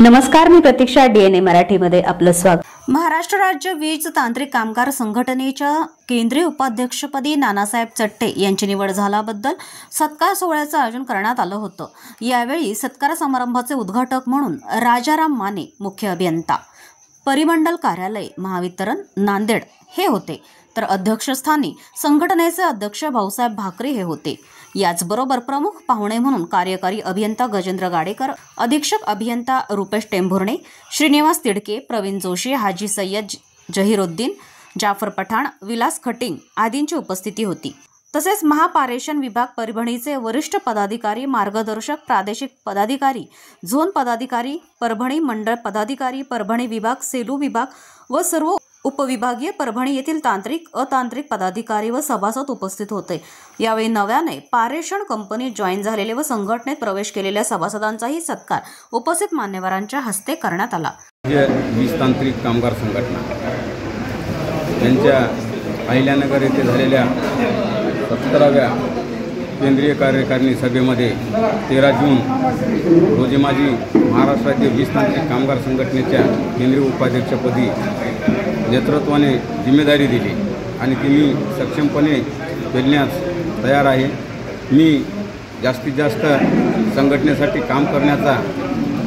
नमस्कार, मी प्रतीक्षा. DNA मराठीमध्ये आपलं स्वागत. महाराष्ट्र राज्य वीज तांत्रिक कामगार संघटनेच्या केंद्रीय उपाध्यक्षपदी नानासाहेब चट्टे यांची निवड झाल्याबद्दल सत्कार सोहळ्याचं आयोजन करण्यात आलं होतं. यावेळी सत्कार समारंभाचे उद्घाटक म्हणून राजाराम माने, मुख्य अभियंता, परिमंडल कार्यालय, महावितरण, नांदेड हे होते. तर अध्यक्षस्थानी संघटनेचे अध्यक्ष भाऊसाहेब भाकरे हे होते. याचबरोबर प्रमुख पाहुणे म्हणून कार्यकारी अभियंता गजेंद्र गाडेकर, अधीक्षक अभियंता रुपेश टेंभुर्णे, श्रीनिवास तिडके, प्रवीण जोशी, हाजी सय्यद जहीरुद्दीन, जाफर पठाण, विलास खटिंग आदींची उपस्थिती होती. तसेच महापारेषण विभाग परभणीचे वरिष्ठ पदाधिकारी, मार्गदर्शक, प्रादेशिक पदाधिकारी, झोन पदाधिकारी, परभणी मंडळ पदाधिकारी, परभणी विभाग, सेलू विभाग व सर्व उपविभागीय परभणी येथील तांत्रिक, अतांत्रिक पदाधिकारी व सभासद उपस्थित होते. यावेळी नव्याने पारेषण कंपनी जॉईन झालेले व संघटनेत प्रवेश केलेल्या सभासदांचाही सत्कार उपस्थित मान्यवरांच्या हस्ते करण्यात आला. वीज तांत्रिक कामगार संघटना यांच्या अहिल्यानगर येथे झालेल्या 17व्या केंद्रीय कार्यकारिणी सभेमध्ये 13 जून रोजी माझी महाराष्ट्र राज्य वीज तांत्रिक कामगार संघटनेच्या केंद्रीय उपाध्यक्षपदी नेतृत्वाने जिम्मेदारी दिली आणि ती मी सक्षमपणे पेलण्यास तयार आहे. मी जास्तीत जास्त संघटनेसाठी काम करण्याचा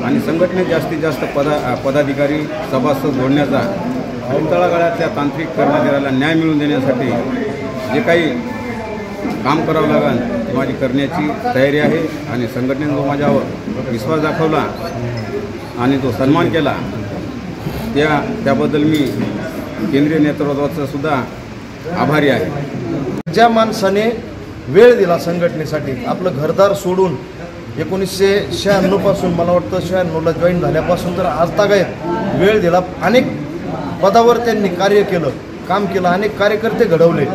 आणि संघटनेत जास्तीत जास्त पदाधिकारी, सभासद जोडण्याचा, तळागाळातल्या तांत्रिक कर्मचाऱ्याला न्याय मिळवून देण्यासाठी जे काही काम करावं लागेल ते माझी करण्याची तयारी आहे. आणि संघटनेने जो माझ्यावर विश्वास दाखवला आणि तो सन्मान केला त्याबद्दल मी केंद्रीय नेतृत्वाचा सुद्धा आभारी आहे. ज्या माणसाने वेळ दिला संघटनेसाठी, आपलं घरदार सोडून 1996 पासून, मला वाटतं 96ला जॉईन झाल्यापासून तर आजतागायत वेळ दिला, अनेक पदावर त्यांनी कार्य केलं, काम केलं, अनेक कार्यकर्ते घडवले.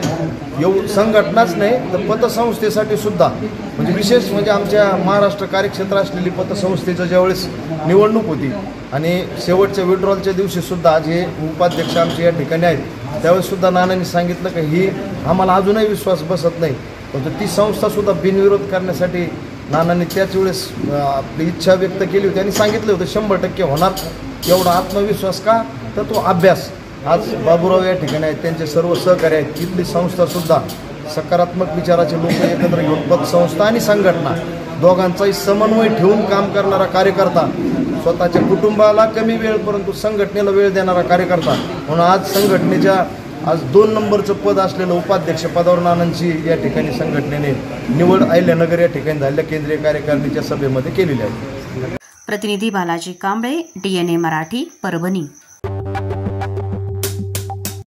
संघटनाच नाही तर पतसंस्थेसाठी सुद्धा, म्हणजे विशेष म्हणजे आमच्या महाराष्ट्र कार्यक्षेत्र असलेली पतसंस्थेचं ज्यावेळेस निवडणूक होती आणि शेवटच्या विड्रॉलच्या दिवशीसुद्धा आज हे उपाध्यक्ष आमचे या ठिकाणी आहेत, त्यावेळेससुद्धा नानांनी सांगितलं की ही आम्हाला अजूनही विश्वास बसत नाही, पण ती संस्थासुद्धा बिनविरोध करण्यासाठी नानांनी त्याच वेळेस आपली इच्छा व्यक्त केली होती आणि सांगितलं होतं 100% होणार. एवढा आत्मविश्वास का? तर तो अभ्यास. आज बाबूराव या ठिकाणी आहेत, त्यांचे सर्व सहकारी आहेत. इथली संस्थासुद्धा सकारात्मक विचाराचे लोक एकत्र घेऊन पतसंस्था आणि संघटना दोघांचाही समन्वय ठेवून काम करणारा कार्यकर्ता, स्वतःच्या कुटुंबाला कमी वेळ परंतु संघटनेला वेळ देणारा कार्यकर्ता म्हणून आज संघटनेच्या 2 नंबरचं पद असलेलं उपाध्यक्ष पदावर नानांची या ठिकाणी संघटनेने निवड अहिल्यानगर या ठिकाणी झालेल्या केंद्रीय कार्यकारिणीच्या सभेमध्ये केलेली आहे. प्रतिनिधी बालाजी कांबळे, DNA मराठी, परभणी.